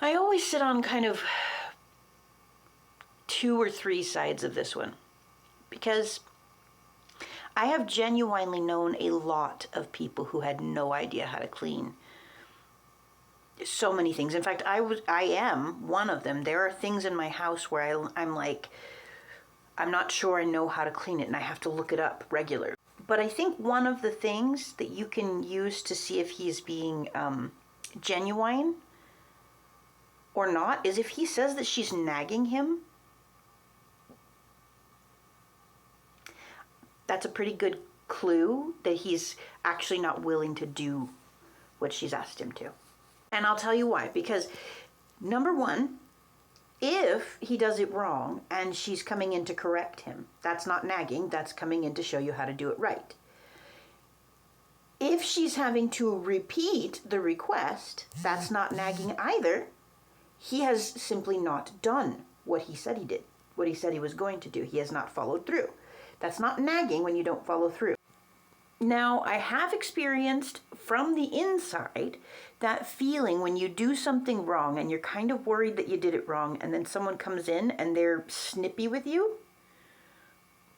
I always sit on kind of 2 or 3 sides of this one because I have genuinely known a lot of people who had no idea how to clean so many things. In fact, I am one of them. There are things in my house where I'm like, I'm not sure I know how to clean it and I have to look it up regularly. But I think one of the things that you can use to see if he's being genuine or not is if he says that she's nagging him. That's a pretty good clue that he's actually not willing to do what she's asked him to. And I'll tell you why. Because number one, if he does it wrong and she's coming in to correct him, that's not nagging, that's coming in to show you how to do it right. If she's having to repeat the request, that's not nagging either. He has simply not done what he said he did, what he said he was going to do. He has not followed through. That's not nagging when you don't follow through. Now, I have experienced from the inside that feeling when you do something wrong and you're kind of worried that you did it wrong, and then someone comes in and they're snippy with you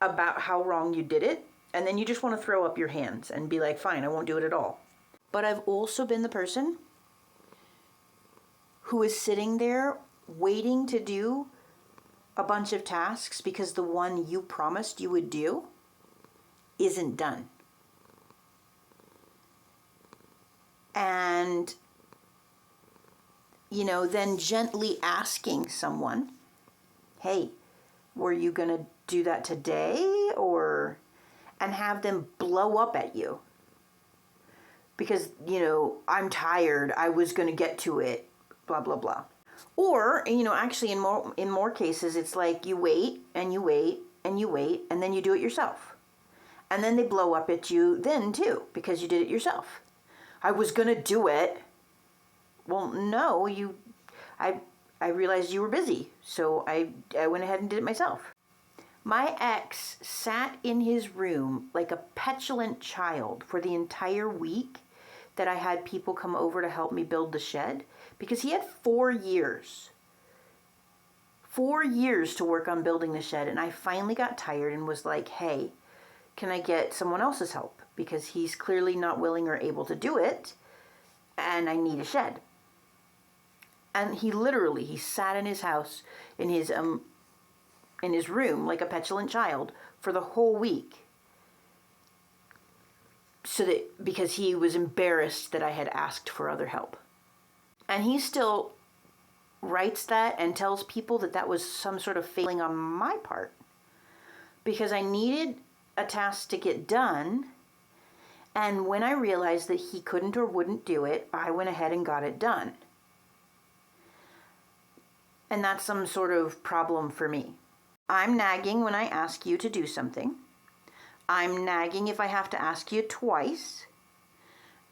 about how wrong you did it, and then you just want to throw up your hands and be like, fine, I won't do it at all. But I've also been the person who is sitting there waiting to do a bunch of tasks because the one you promised you would do isn't done. And, then gently asking someone, hey, were you going to do that today? And have them blow up at you. Because, I'm tired, I was going to get to it, blah, blah, blah. Or, actually in more cases, it's like you wait and you wait and you wait and then you do it yourself. And then they blow up at you then too, because you did it yourself. I was going to do it. Well, no, I realized you were busy, so I went ahead and did it myself. My ex sat in his room like a petulant child for the entire week that I had people come over to help me build the shed, because he had 4 years. 4 years to work on building the shed, and I finally got tired and was like, hey, can I get someone else's help? Because he's clearly not willing or able to do it, and I need a shed. And he sat in his house, in his room like a petulant child for the whole week. Because he was embarrassed that I had asked for other help. And he still writes that and tells people that was some sort of failing on my part. Because I needed a task to get done, and when I realized that he couldn't or wouldn't do it, I went ahead and got it done. And that's some sort of problem for me. I'm nagging when I ask you to do something. I'm nagging if I have to ask you twice.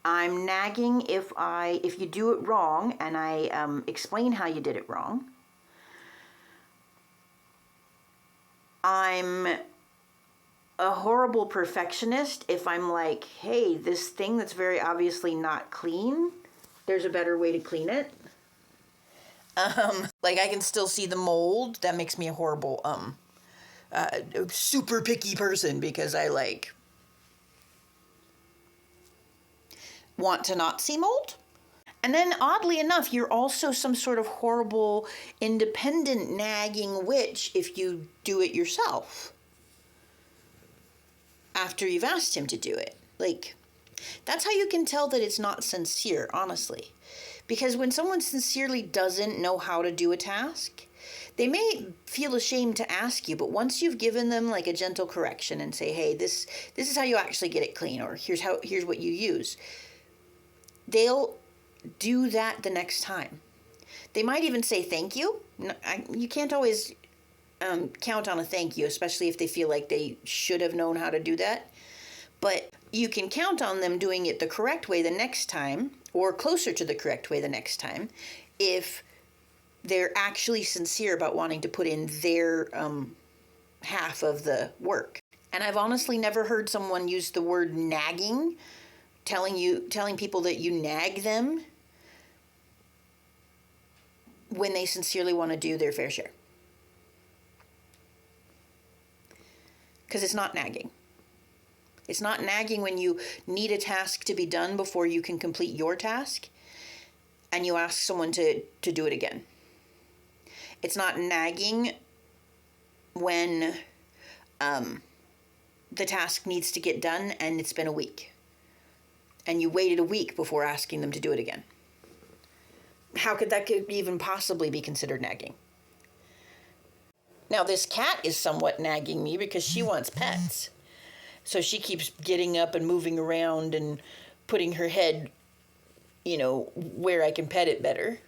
I'm nagging if you do it wrong and I explain how you did it wrong. I'm a horrible perfectionist if I'm like, hey, this thing that's very obviously not clean, there's a better way to clean it. Like I can still see the mold. That makes me a horrible, super picky person, because I want to not see mold. And then oddly enough, you're also some sort of horrible, independent, nagging witch if you do it yourself after you've asked him to do it. That's how you can tell that it's not sincere, honestly. Because when someone sincerely doesn't know how to do a task, they may feel ashamed to ask you, but once you've given them a gentle correction and say, hey, this is how you actually get it clean, or here's what you use, they'll do that the next time. They might even say thank you. You can't always count on a thank you, especially if they feel like they should have known how to do that. But you can count on them doing it the correct way the next time, or closer to the correct way the next time, if they're actually sincere about wanting to put in their half of the work. And I've honestly never heard someone use the word nagging, telling people that you nag them. when they sincerely want to do their fair share. Because it's not nagging. It's not nagging when you need a task to be done before you can complete your task and you ask someone to do it again. It's not nagging when the task needs to get done and it's been a week and you waited a week before asking them to do it again. How could that even possibly be considered nagging? Now, this cat is somewhat nagging me because she wants pets. So she keeps getting up and moving around and putting her head, where I can pet it better.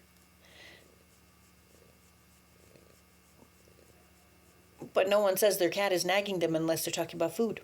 But no one says their cat is nagging them unless they're talking about food.